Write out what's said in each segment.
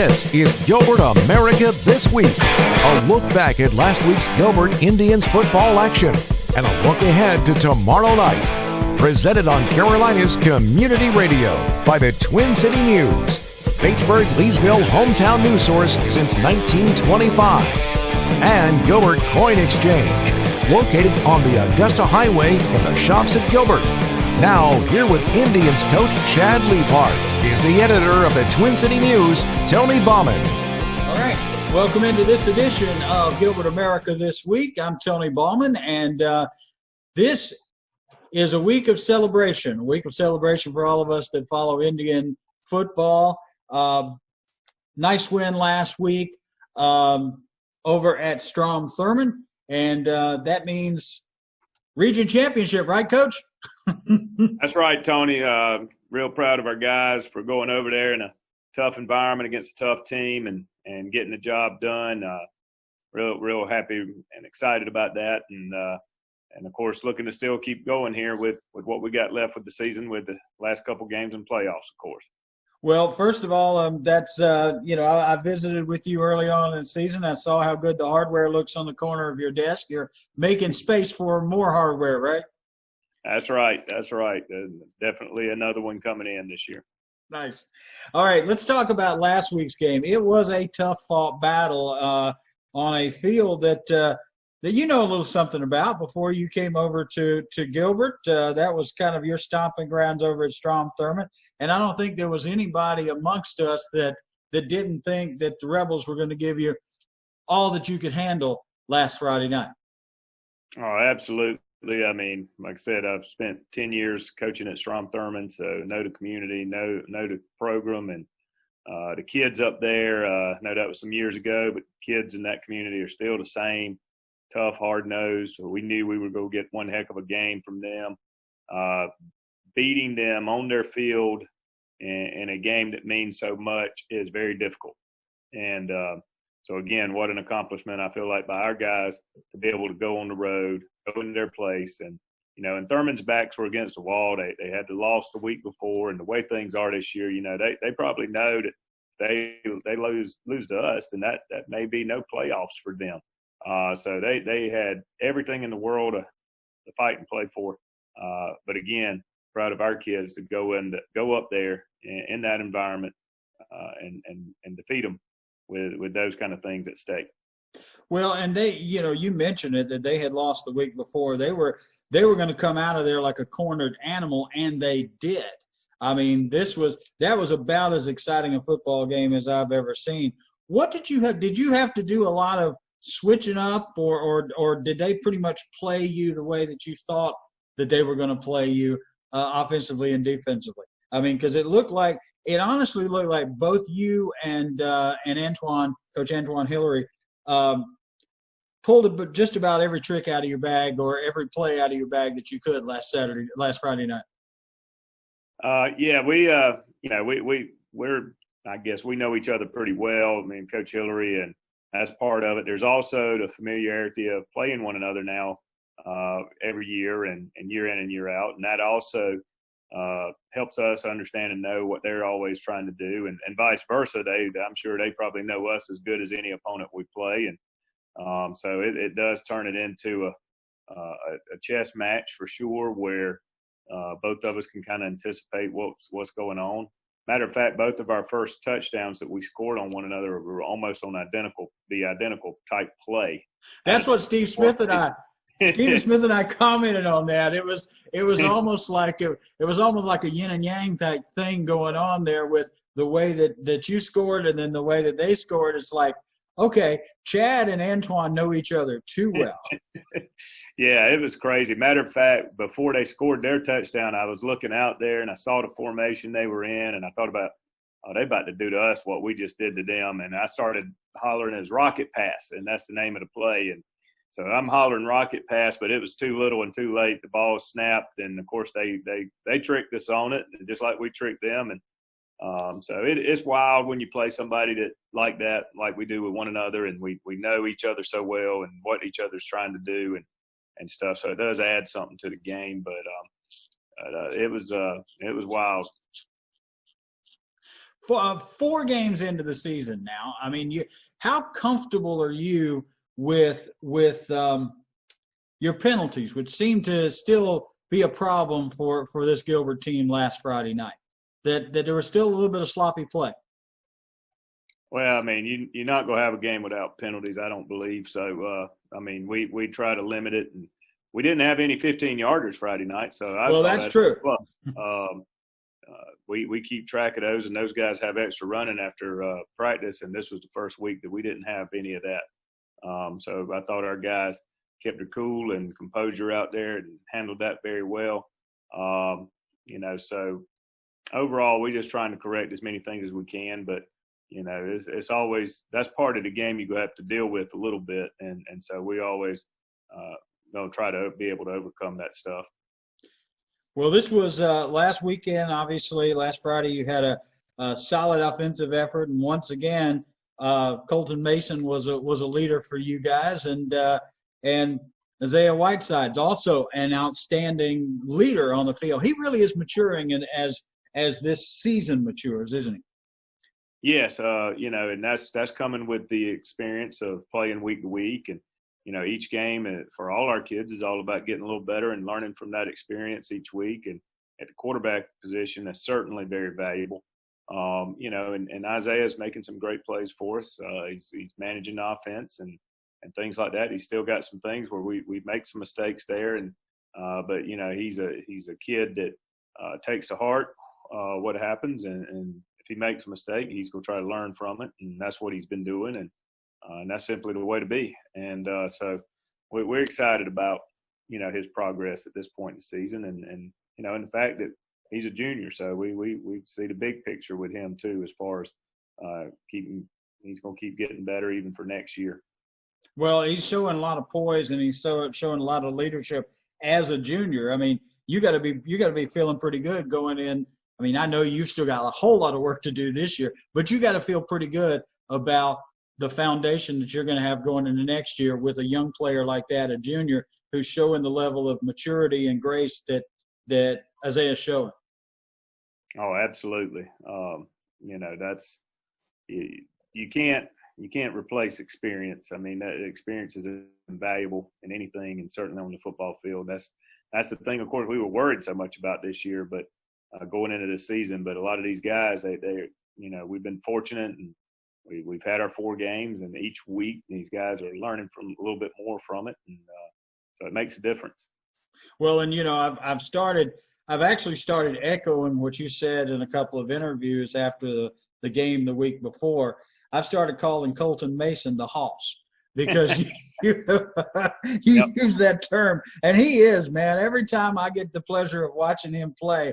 This is Gilbert America This Week, a look back at last week's Gilbert Indians football action and a look ahead to tomorrow night. Presented on Carolina's Community Radio by the Twin City News, Batesburg, Leesville's hometown news source since 1925. And Gilbert Coin Exchange, located on the Augusta Highway in the shops at Gilbert. Now, here with Indians coach CHAD LEAPHART is the editor of the Twin City News, Tony Bauman. All right, welcome into this edition of Gilbert America This Week. I'm Tony Bauman, and this is a week of celebration for all of us that follow Indian football. Nice win last week over at Strom Thurmond, and that means region championship, right, Coach? That's right, Tony. Real proud of our guys for going over there in a tough environment against a tough team and getting the job done. Real happy and excited about that, and of course looking to still keep going here with what we got left with the season, with the last couple games and playoffs, of course. Well, first of all, that's I visited with you early on in the season. I saw how good the hardware looks on the corner of your desk. You're making space for more hardware, right? That's right. Definitely another one coming in this year. Nice. All right, let's talk about last week's game. It was a tough-fought battle on a field that you know a little something about before you came over to Gilbert. That was kind of your stomping grounds over at Strom Thurmond. And I don't think there was anybody amongst us that didn't think that the Rebels were going to give you all that you could handle last Friday night. Oh, absolutely. I mean, like I said, I've spent 10 years coaching at Strom Thurmond, so know the community, know the program, and the kids up there. I know that was some years ago, but kids in that community are still the same, tough, hard-nosed. So we knew we would go get one heck of a game from them. Beating them on their field in a game that means so much is very difficult. And so, again, what an accomplishment I feel like by our guys to be able to go on the road, go into their place. And, and Thurmond's backs were against the wall. They had lost the week before, and the way things are this year, they probably know that they lose to us, and that may be no playoffs for them. So they had everything in the world to fight and play for. But, again, proud of our kids to go up there in that environment and defeat them with those kind of things at stake. Well, and they, you mentioned it, that they had lost the week before. They were going to come out of there like a cornered animal, and they did. I mean, that was about as exciting a football game as I've ever seen. What did you have? Did you have to do a lot of switching up, or did they pretty much play you the way that you thought that they were going to play you offensively and defensively? I mean, because it honestly looked like both you and Antoine, Coach Antoine Hillary, pulled just about every trick out of your bag or every play out of your bag that you could last Friday night. Yeah, we're I guess we know each other pretty well. I mean, Coach Hillary, and that's part of it. There's also the familiarity of playing one another now every year and year in and year out, and that also helps us understand and know what they're always trying to do, and vice versa. I'm sure they probably know us as good as any opponent we play, and so it does turn it into a chess match for sure, where both of us can kind of anticipate what's going on. Matter of fact, both of our first touchdowns that we scored on one another were almost on the identical type play. That's what Steve Smith and I commented on that. It was almost like it was almost like a yin and yang type thing going on there with the way that you scored and then the way that they scored. It's like, okay, Chad and Antoine know each other too well. Yeah, it was crazy. Matter of fact, before they scored their touchdown, I was looking out there and I saw the formation they were in, and I thought about, they about to do to us what we just did to them. And I started hollering as rocket pass, and that's the name of the play. And so I'm hollering rocket pass, but it was too little and too late. The ball snapped, and of course they tricked us on it, just like we tricked them. And so it's wild when you play somebody like that, like we do with one another, and we know each other so well and what each other's trying to do and stuff. So it does add something to the game, but it was wild. 4 games into the season now. I mean, how comfortable are you with your penalties, which seem to still be a problem for this Gilbert team last Friday night? That there was still a little bit of sloppy play. Well, I mean, you're not going to have a game without penalties, I don't believe. So, I mean, we try to limit it. And we didn't have any 15-yarders Friday night. So that's true. We keep track of those, and those guys have extra running after practice. And this was the first week that we didn't have any of that. So I thought our guys kept their cool and composure out there and handled that very well. So overall, we're just trying to correct as many things as we can. But, it's always – that's part of the game you have to deal with a little bit. And so we always going to try to be able to overcome that stuff. Well, this was last weekend, obviously. Last Friday you had a solid offensive effort. And once again, Colton Mason was a leader for you guys. And Isaiah Whiteside's also an outstanding leader on the field. He really is maturing as this season matures, isn't he? Yes, and that's coming with the experience of playing week to week. And, each game for all our kids is all about getting a little better and learning from that experience each week. And at the quarterback position, that's certainly very valuable. And Isaiah is making some great plays for us. He's managing the offense and things like that. He's still got some things where we make some mistakes there. But he's a kid that takes to heart what happens. And if he makes a mistake, he's going to try to learn from it. And that's what he's been doing. And that's simply the way to be. And so we're excited about, his progress at this point in the season. And the fact that he's a junior. So we see the big picture with him too, as far as he's going to keep getting better even for next year. Well, he's showing a lot of poise and he's showing a lot of leadership as a junior. I mean, you got to be feeling pretty good going in. I mean, I know you've still got a whole lot of work to do this year, but you got to feel pretty good about the foundation that you're going to have going into next year with a young player like that, a junior who's showing the level of maturity and grace that Isaiah's showing. Oh, absolutely. That's you can't replace experience. I mean, that experience is invaluable in anything, and certainly on the football field. That's the thing. Of course, we were worried so much about this year, but going into this season. But a lot of these guys, we've been fortunate, and we've had our 4 games, and each week these guys are learning from a little bit more from it, and so it makes a difference. Well, and I've actually started echoing what you said in a couple of interviews after the game the week before. I've started calling Colton Mason the Hoss because you use that term, and he is, man. Every time I get the pleasure of watching him play,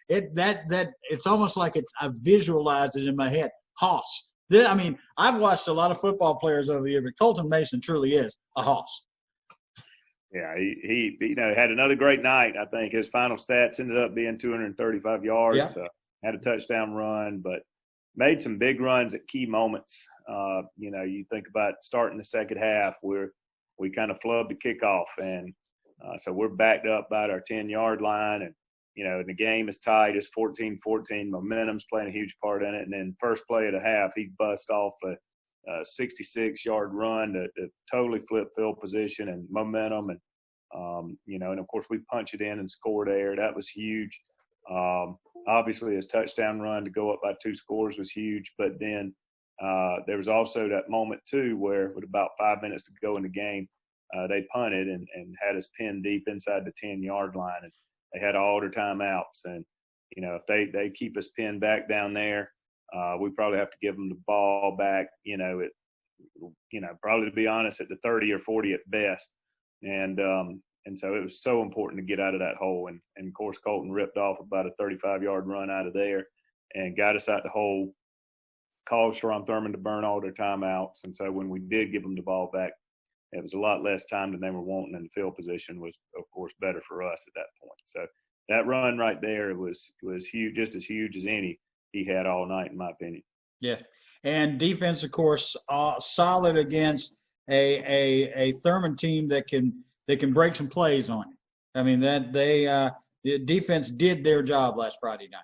it's almost like I've visualized it in my head. Hoss. I mean, I've watched a lot of football players over the years, but Colton Mason truly is a Hoss. Yeah, he had another great night. I think his final stats ended up being 235 yards. Yeah. Had a touchdown run, but made some big runs at key moments. You think about starting the second half where we kind of flubbed the kickoff, and so we're backed up by our 10-yard line, and the game is tight. It's 14-14. Momentum's playing a huge part in it. And then first play of the half, he busts off a 66-yard run to totally flip field position and momentum. And, and, of course, we punch it in and score there. That was huge. Obviously, his touchdown run to go up by 2 scores was huge. But then there was also that moment, too, where with about 5 minutes to go in the game, they punted and had us pinned deep inside the 10-yard line. And they had all their timeouts. And, if they keep us pinned back down there, we probably have to give them the ball back, probably to be honest, at the 30 or 40 at best. And so it was so important to get out of that hole. And of course, Colton ripped off about a 35-yard run out of there and got us out the hole, caused Strom Thurmond to burn all their timeouts. And so when we did give them the ball back, it was a lot less time than they were wanting, and the field position was, of course, better for us at that point. So that run right there was huge, just as huge as any he had all night, in my opinion. Yeah, and defense, of course, solid against a Thurmond team that can break some plays on you. I mean, the defense did their job last Friday night.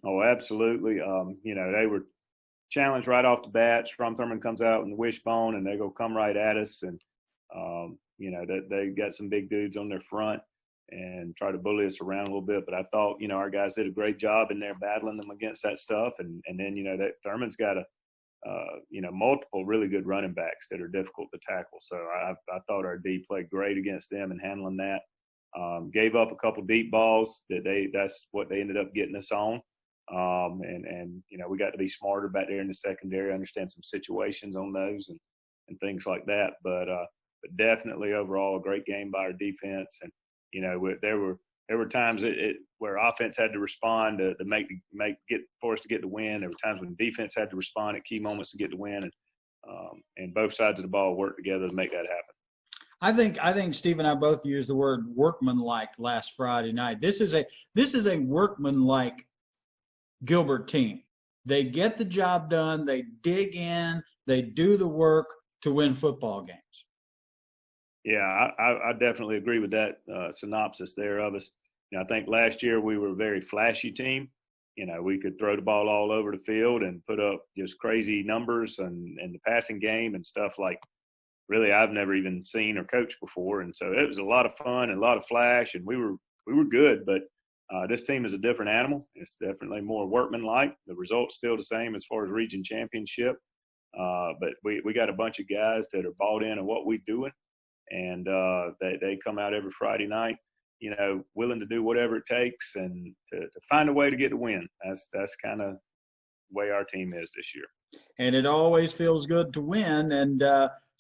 Oh, absolutely. They were challenged right off the bat. Strom Thurmond comes out in the wishbone, and they go come right at us. And, they got some big dudes on their front and try to bully us around a little bit. But I thought, our guys did a great job in there battling them against that stuff. And then, that Thurmond's got multiple really good running backs that are difficult to tackle. So I thought our D played great against them and handling that. Gave up a couple deep balls that's what they ended up getting us on. We got to be smarter back there in the secondary, understand some situations on those and things like that. But definitely overall a great game by our defense. And, there were times where offense had to respond to for us to get the win. There were times when defense had to respond at key moments to get the win. And both sides of the ball worked together to make that happen. I think Steve and I both used the word workmanlike last Friday night. This is a workmanlike Gilbert team. They get the job done. They dig in. They do the work to win football games. Yeah, I definitely agree with that synopsis there of us. I think last year we were a very flashy team. We could throw the ball all over the field and put up just crazy numbers and the passing game and stuff like really I've never even seen or coached before. And so it was a lot of fun and a lot of flash, and we were good. But this team is a different animal. It's definitely more workmanlike. The result's still the same as far as region championship. But we got a bunch of guys that are bought in on what we're doing, and they come out every Friday night, willing to do whatever it takes and to find a way to get the win. That's kind of the way our team is this year. And it always feels good to win. And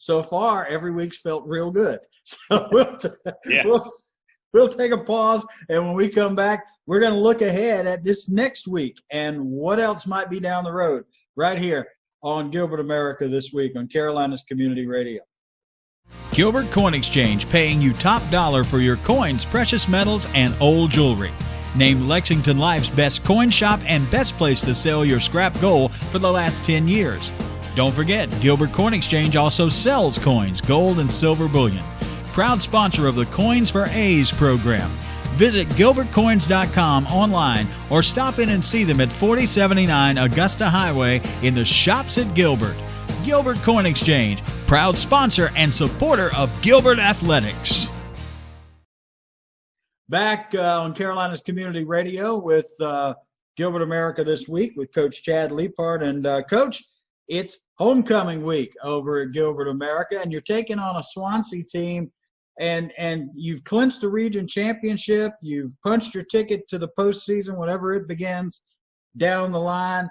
so far, every week's felt real good. So we'll take a pause, and when we come back, we're going to look ahead at this next week and what else might be down the road right here on Gilbert America This Week on Carolina's Community Radio. Gilbert Coin Exchange, paying you top dollar for your coins, precious metals, and old jewelry. Named Lexington Life's best coin shop and best place to sell your scrap gold for the last 10 years. Don't forget, Gilbert Coin Exchange also sells coins, gold, and silver bullion. Proud sponsor of the Coins for A's program. Visit GilbertCoins.com online or stop in and see them at 4079 Augusta Highway in the Shops at Gilbert. Gilbert Coin Exchange, proud sponsor and supporter of Gilbert Athletics. Back on Carolina's Community Radio with Gilbert America This Week with Coach CHAD LEAPHART. And Coach, it's homecoming week over at Gilbert America, and you're taking on a Swansea team, and you've clinched the region championship. You've punched your ticket to the postseason whenever it begins down the line.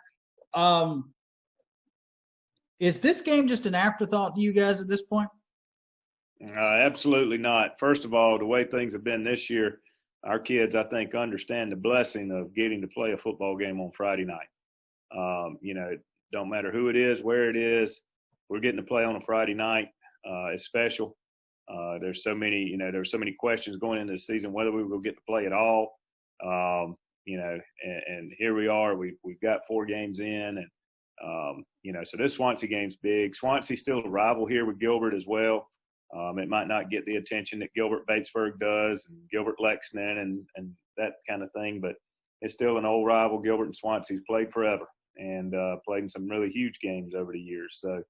Is this game just an afterthought to you guys at this point? Absolutely not. First of all, the way things have been this year, our kids, I think, understand the blessing of getting to play a football game on Friday night. It don't matter who it is, where it is, we're getting to play on a Friday night. It's special. There's so many questions going into the season whether we will get to play at all. And here we are. We've got 4 games in, and so this Swansea game's big. Swansea's still a rival here with Gilbert as well. It might not get the attention that Gilbert Batesburg does and Gilbert Lexington and that kind of thing, but it's still an old rival. Gilbert and Swansea's played forever and played in some really huge games over the years. So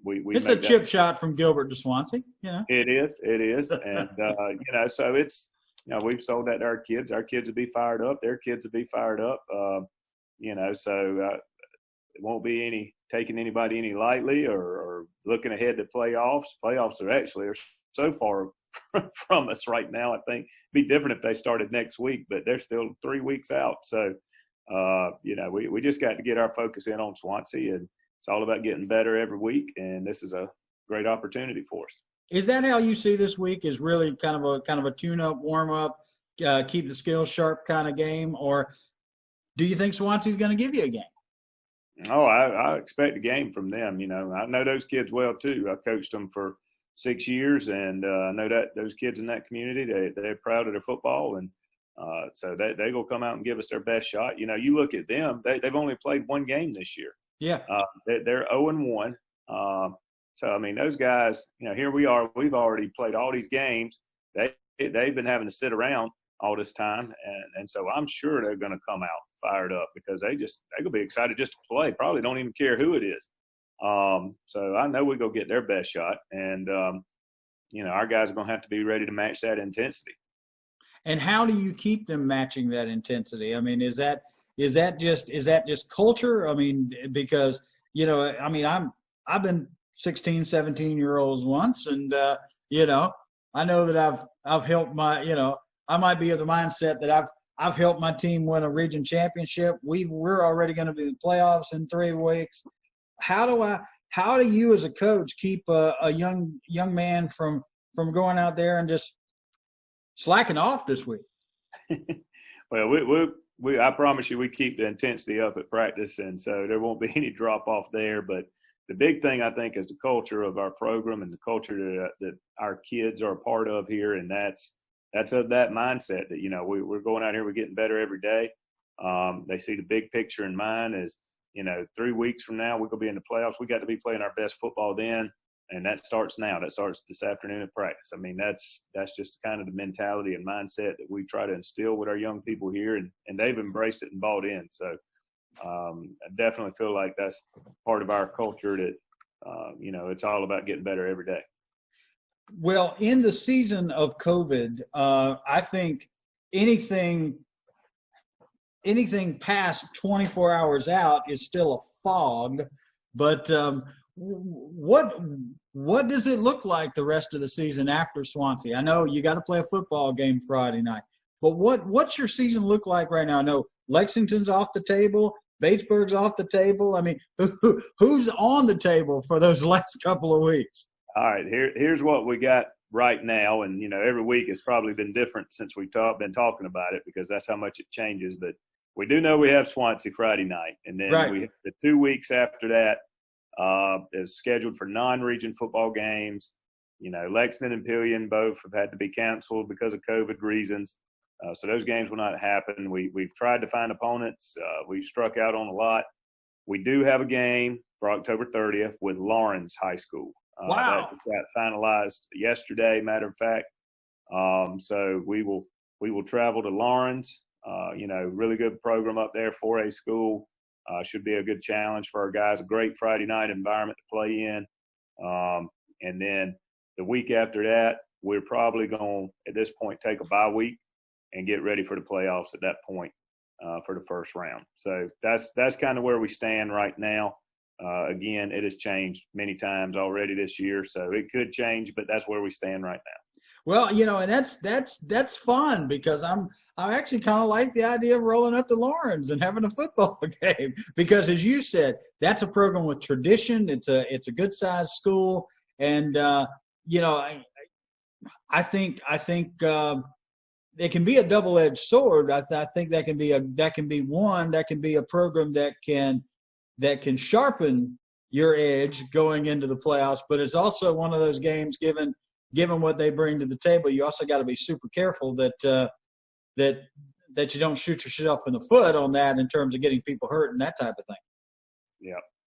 it's a chip shot from Gilbert to Swansea. It is, and so it's we've sold that to our kids. Our kids will be fired up. Their kids will be fired up. So it won't be taking anybody any lightly or looking ahead to playoffs. Playoffs are so far from us right now. I think it'd be different if they started next week, but they're still 3 weeks out. So, we just got to get our focus in on Swansea, and it's all about getting better every week. And this is a great opportunity for us. Is that how you see this week? Is really kind of a tune-up, warm-up, keep the skills sharp kind of game, or do you think Swansea's going to give you a game? Oh, I expect a game from them. I know those kids well too. I coached them for 6 years, and I know that those kids in that community, they're proud of their football, and so they go come out and give us their best shot. You look at them; they've only played 1 game this year. Yeah, they're 0-1. So I mean, those guys. Here we are. We've already played all these games. They've been having to sit around all this time, and so I'm sure they're going to come out fired up because they're going to be excited just to play. Probably don't even care who it is. So I know we go get their best shot, and our guys are going to have to be ready to match that intensity. And how do you keep them matching that intensity? I mean, is that just culture? I mean, because I've been 16, 17-year-olds once, and I know that I've helped I might be of the mindset that I've helped my team win a region championship. We're already going to be in the playoffs in 3 weeks. How do you as a coach keep a young man from going out there and just slacking off this week? Well, I promise you we keep the intensity up at practice, and so there won't be any drop off there. But the big thing I think is the culture of our program and the culture that our kids are a part of here, and that's of that mindset that we're going out here, we're getting better every day. They see the big picture in mind as 3 weeks from now we're going to be in the playoffs. We got to be playing our best football then, and that starts now. That starts this afternoon at practice. I mean, that's just kind of the mentality and mindset that we try to instill with our young people here, and they've embraced it and bought in. So I definitely feel like that's part of our culture that it's all about getting better every day. Well, in the season of COVID, I think anything past 24 hours out is still a fog. But what does it look like the rest of the season after Swansea? I know you got to play a football game Friday night, but what's your season look like right now? I know Lexington's off the table, Batesburg's off the table. I mean, who's on the table for those last couple of weeks? All right, here's what we got right now, and every week it's probably been different since we've been talking about it because that's how much it changes. But we do know we have Swansea Friday night, and then we have the 2 weeks after that is scheduled for non-region football games. Lexington and Pillion both have had to be canceled because of COVID reasons, so those games will not happen. We've tried to find opponents. We've struck out on a lot. We do have a game for October 30th with Lawrence High School. Wow. That got finalized yesterday, matter of fact. So we will travel to Lawrence. Really good program up there, 4A school. Should be a good challenge for our guys. A great Friday night environment to play in. And then the week after that, we're probably going to, at this point, take a bye week and get ready for the playoffs at that point for the first round. So that's kind of where we stand right now. Again, it has changed many times already this year, so it could change, but that's where we stand right now. Well, and that's fun because I actually kind of like the idea of rolling up to Lawrence and having a football game because, as you said, that's a program with tradition. It's a good sized school, and I think it can be a double-edged sword. I think that can be a program that can sharpen your edge going into the playoffs, but it's also one of those games, given what they bring to the table, you also got to be super careful that you don't shoot yourself in the foot on that in terms of getting people hurt and that type of thing.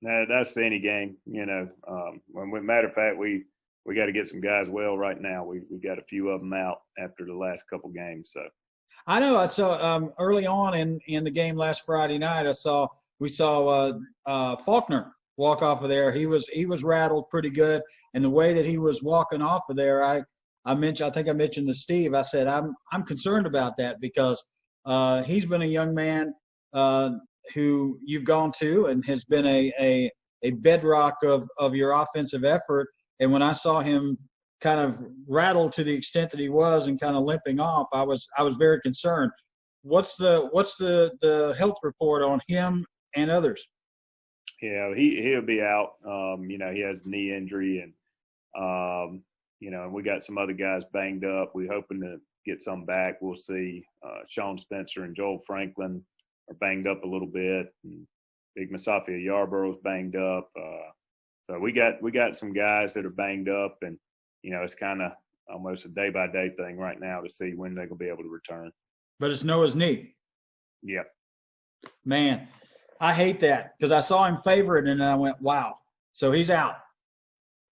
Yeah, that's any game, matter of fact, we got to get some guys well right now. We got a few of them out after the last couple games. So I know I saw early on in the game last Friday night, we saw Faulkner walk off of there. He was rattled pretty good, and the way that he was walking off of there, I think I mentioned to Steve. I said I'm concerned about that because he's been a young man who you've gone to and has been a bedrock of your offensive effort. And when I saw him kind of rattled to the extent that he was and kind of limping off, I was very concerned. What's the health report on him and others? Yeah, he'll be out. He has a knee injury, and and we got some other guys banged up. We're hoping to get some back. We'll see. Sean Spencer and Joel Franklin are banged up a little bit, and Big Masafia Yarborough's banged up. So we got some guys that are banged up, and it's kind of almost a day by day thing right now to see when they're gonna be able to return. But it's Noah's knee. Yeah. Man, I hate that because I saw him favorite and I went, wow. So he's out.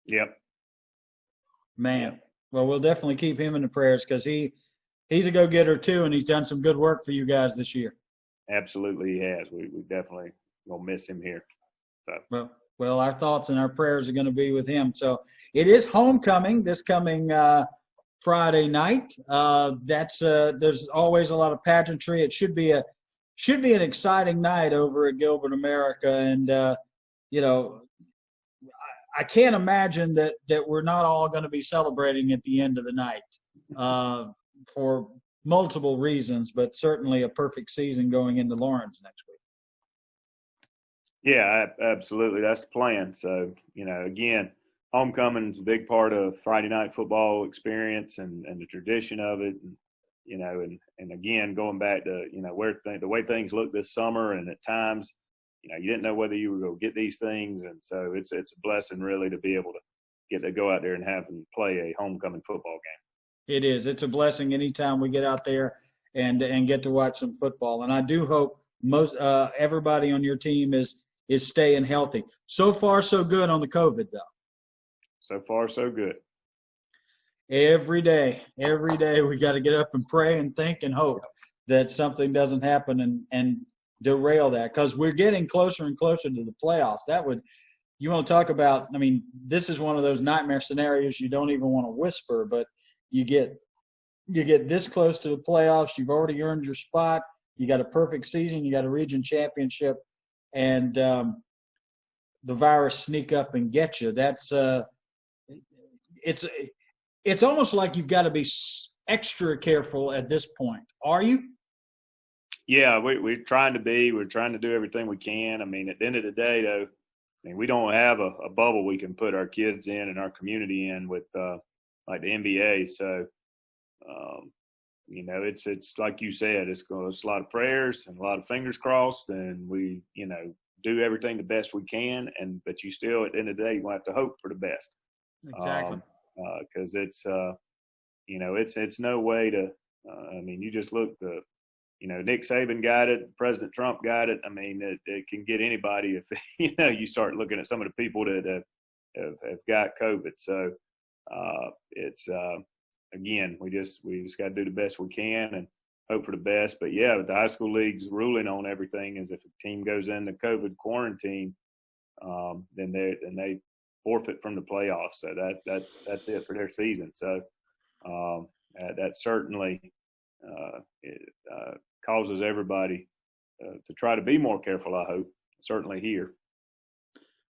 Yep. Man. Well, we'll definitely keep him in the prayers because he he's a go-getter too, and he's done some good work for you guys this year. Absolutely, he has. We definitely gonna miss him here. So. Well, our thoughts and our prayers are going to be with him. So it is homecoming this coming Friday night. There's always a lot of pageantry. It should be an exciting night over at Gilbert America, and I can't imagine that we're not all going to be celebrating at the end of the night for multiple reasons, but certainly a perfect season going into Lawrence next week. Yeah, absolutely. That's the plan. So, again, homecoming is a big part of Friday night football experience and the tradition of it. And, and again, going back to, the way things look this summer, and at times, you didn't know whether you were going to get these things. And so it's a blessing really to be able to get to go out there and have them play a homecoming football game. It is. It's a blessing anytime we get out there and get to watch some football. And I do hope everybody on your team is staying healthy. So far, so good on the COVID, though. So far, so good. Every day we got to get up and pray and think and hope that something doesn't happen and derail that, because we're getting closer and closer to the playoffs. You want to talk about, this is one of those nightmare scenarios you don't even want to whisper, but you get this close to the playoffs. You've already earned your spot. You got a perfect season. You got a region championship. And the virus sneak up and get you. That's it's almost like you've got to be extra careful at this point. Are you? Yeah, we're trying to be. We're trying to do everything we can. At the end of the day, though, we don't have a bubble we can put our kids in and our community in with like the NBA. So, it's like you said, it's a lot of prayers and a lot of fingers crossed, and we, do everything the best we can. But you still, at the end of the day, you have to hope for the best. Exactly. Because it's no way to. You just look Nick Saban got it, President Trump got it. It can get anybody if you start looking at some of the people that have got COVID. So it's again, we just got to do the best we can and hope for the best. But yeah, the high school league's ruling on everything is if a team goes into COVID quarantine, then they forfeit from the playoffs. So that's it for their season. So that certainly causes everybody to try to be more careful, I hope, certainly here.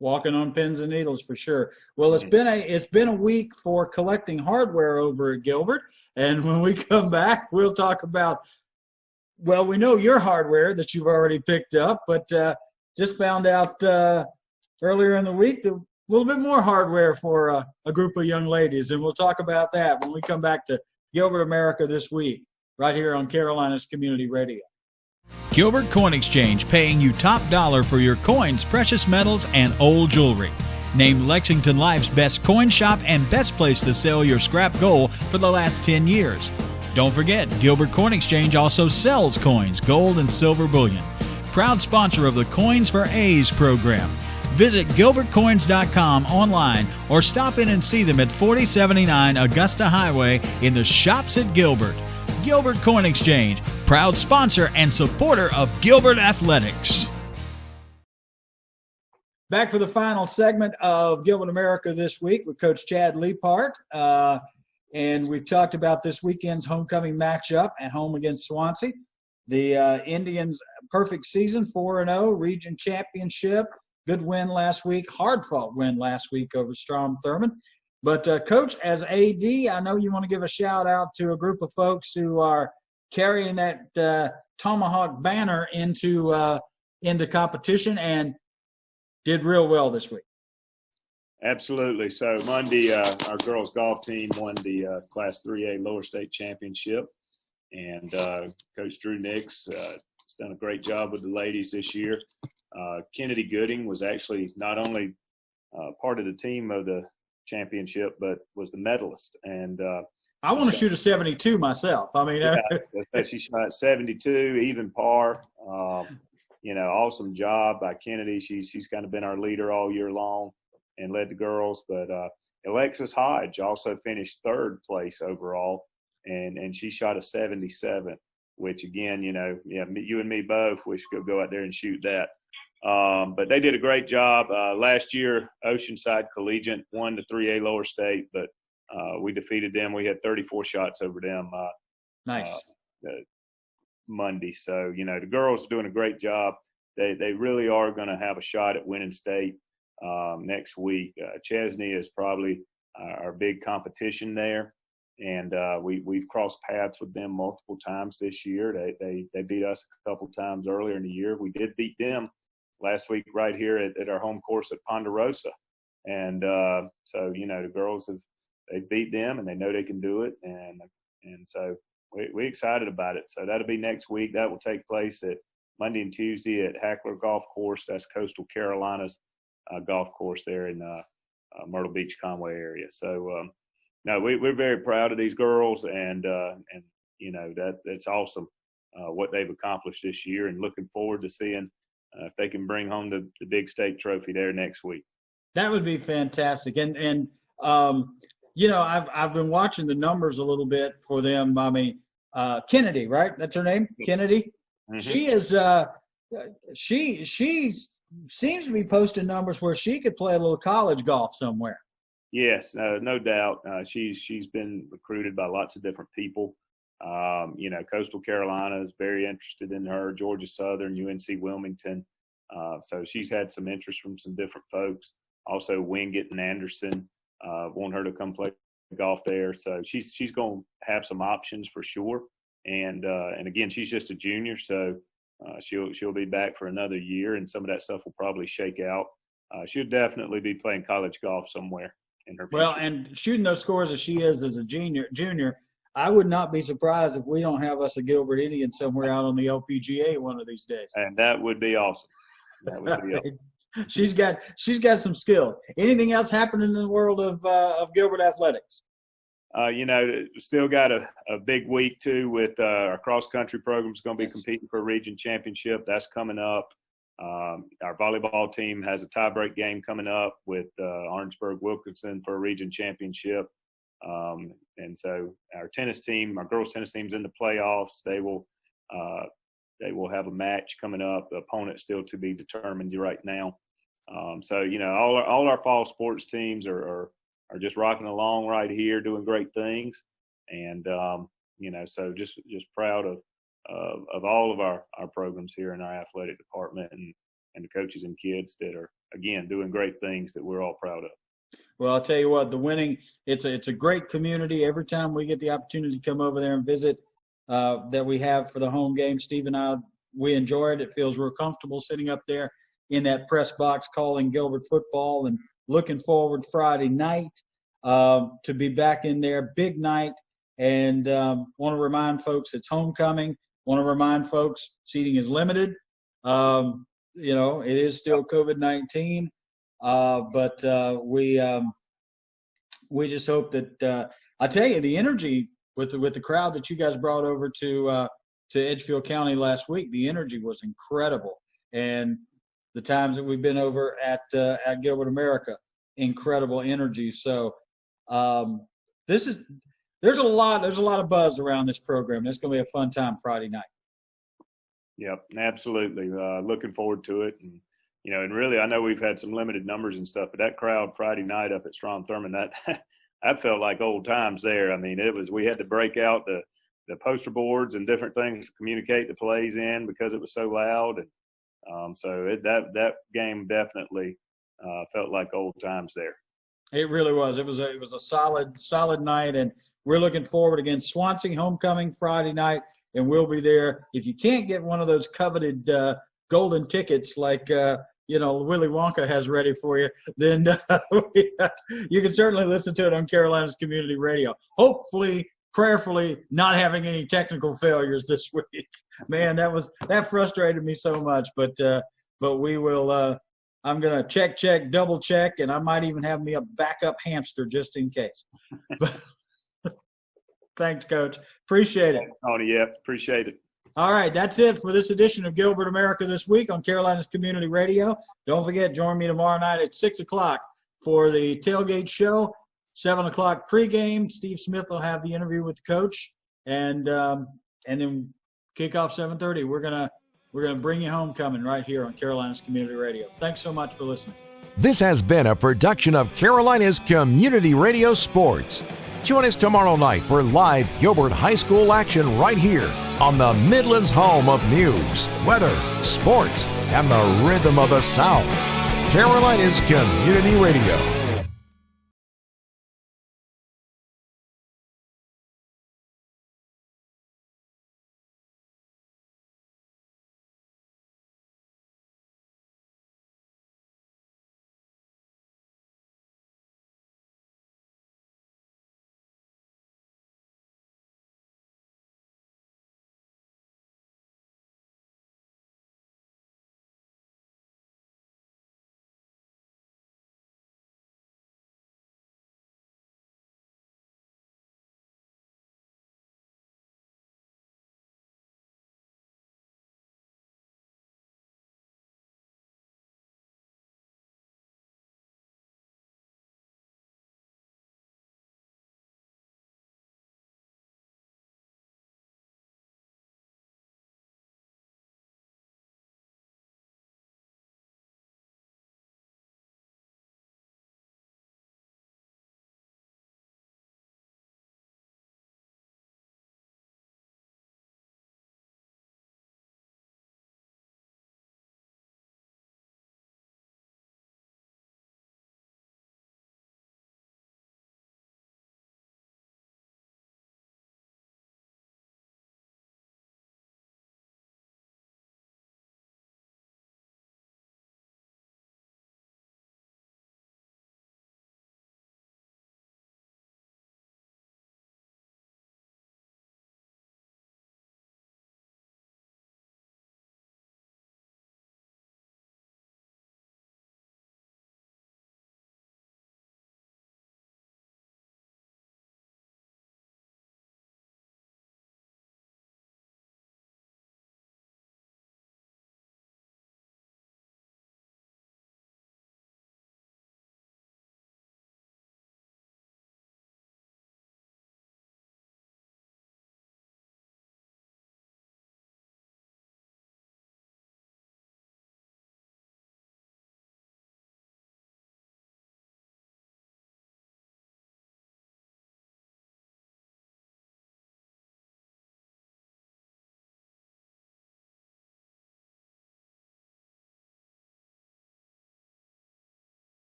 Walking on pins and needles for sure. Well, it's been a week for collecting hardware over at Gilbert, and when we come back, we'll talk about, well, we know your hardware that you've already picked up, but just found out earlier in the week a little bit more hardware for a group of young ladies, and we'll talk about that when we come back to Gilbert America This Week, right here on Carolinas Community Radio. Gilbert Coin Exchange, paying you top dollar for your coins, precious metals, and old jewelry. Named Lexington Life's best coin shop and best place to sell your scrap gold for the last 10 years. Don't forget, Gilbert Coin Exchange also sells coins, gold, and silver bullion. Proud sponsor of the Coins for A's program. Visit GilbertCoins.com online or stop in and see them at 4079 Augusta Highway in the Shops at Gilbert. Gilbert Coin Exchange, proud sponsor and supporter of Gilbert Athletics. Back for the final segment of Gilbert America This Week with Coach CHAD LEAPHART. And we've talked about this weekend's homecoming matchup at home against Swansea. The Indians' perfect season, 4-0, region championship. Good win last week, hard-fought win last week over Strom Thurmond. But, Coach, as AD, I know you want to give a shout-out to a group of folks who are carrying that Tomahawk banner into competition and did real well this week. Absolutely. So Monday, our girls golf team won the Class 3A Lower State Championship. And Coach Drew Nix has done a great job with the ladies this year. Kennedy Gooding was actually not only part of the team of the championship, but was the medalist. And I want to shoot a 72 myself. She shot 72, even par. Awesome job by Kennedy. She's kind of been our leader all year long and led the girls. But Alexis Hodge also finished third place overall. and she shot a 77, which again, you and me both, we should go out there and shoot that. But they did a great job. Last year, Oceanside Collegiate won the 3A Lower State, but we defeated them. We had 34 shots over them. Nice. Monday. So, the girls are doing a great job. They really are going to have a shot at winning state next week. Chesney is probably our big competition there. And we've crossed paths with them multiple times this year. They beat us a couple times earlier in the year. We did beat them last week right here at our home course at Ponderosa. And so, the girls they beat them and they know they can do it. And so we're excited about it. So that'll be next week. That will take place at Monday and Tuesday at Hackler Golf Course. That's Coastal Carolina's golf course there in Myrtle Beach, Conway area. So, no, we're very proud of these girls, and that's awesome what they've accomplished this year, and looking forward to seeing if they can bring home the big state trophy there next week. That would be fantastic. And I've been watching the numbers a little bit for them. I mean, Kennedy, right? That's her name, Kennedy. Mm-hmm. She is she seems to be posting numbers where she could play a little college golf somewhere. Yes, no doubt. She's been recruited by lots of different people. Coastal Carolina is very interested in her, Georgia Southern, UNC Wilmington. So she's had some interest from some different folks. Also, Wingate and Anderson want her to come play golf there. So she's going to have some options for sure. And again, she's just a junior, so she'll be back for another year, and some of that stuff will probably shake out. She'll definitely be playing college golf somewhere in her future. Well, and shooting those scores as she is as a junior, I would not be surprised if we don't have us a Gilbert Indian somewhere out on the LPGA one of these days. And that would be awesome. That would be awesome. She's got some skill. Anything else happening in the world of Gilbert athletics? Still got a big week too with our cross country program is going to be competing for a region championship. That's coming up. Our volleyball team has a tiebreak game coming up with Orangeburg Wilkinson for a region championship. And so our girls tennis team's in the playoffs. They will have a match coming up. The opponent still to be determined right now. So all our fall sports teams are just rocking along right here, doing great things. And so just proud of all of our programs here in our athletic department and the coaches and kids that are, again, doing great things that we're all proud of. Well, I'll tell you what, it's a great community. Every time we get the opportunity to come over there and visit that we have for the home game, Steve and I, we enjoy it. It feels real comfortable sitting up there in that press box calling Gilbert football, and looking forward Friday night to be back in there. Big night. And want to remind folks it's homecoming. Want to remind folks seating is limited. It is still COVID-19. But we just hope that I tell you, the energy with the crowd that you guys brought over to Edgefield County last week, the energy was incredible. And the times that we've been over at Gilbert America, incredible energy. So there's a lot of buzz around this program. It's going to be a fun time Friday night. Yep, absolutely. Looking forward to it. And, and really, I know we've had some limited numbers and stuff, but that crowd Friday night up at Strom Thurmond, that felt like old times there. I mean, we had to break out the poster boards and different things to communicate the plays in because it was so loud. And so that game definitely felt like old times there. It really was. It was a solid night, and we're looking forward against Swansea homecoming Friday night, and we'll be there. If you can't get one of those coveted golden tickets like Willy Wonka has ready for you, then you can certainly listen to it on Carolina's Community Radio. Hopefully, prayerfully, not having any technical failures this week. Man, that frustrated me so much, but we will. I'm going to check, double check, and I might even have me a backup hamster just in case. Thanks, Coach. Appreciate it. Tony, yeah, appreciate it. All right, that's it for this edition of Gilbert America This Week on Carolina's Community Radio. Don't forget, join me tomorrow night at 6 o'clock for the tailgate show. 7 o'clock pregame. Steve Smith will have the interview with the coach, and then kickoff 7:30. We're gonna bring you homecoming right here on Carolinas Community Radio. Thanks so much for listening. This has been a production of Carolinas Community Radio Sports. Join us tomorrow night for live Gilbert High School action right here on the Midlands home of news, weather, sports, and the rhythm of the South. Carolinas Community Radio.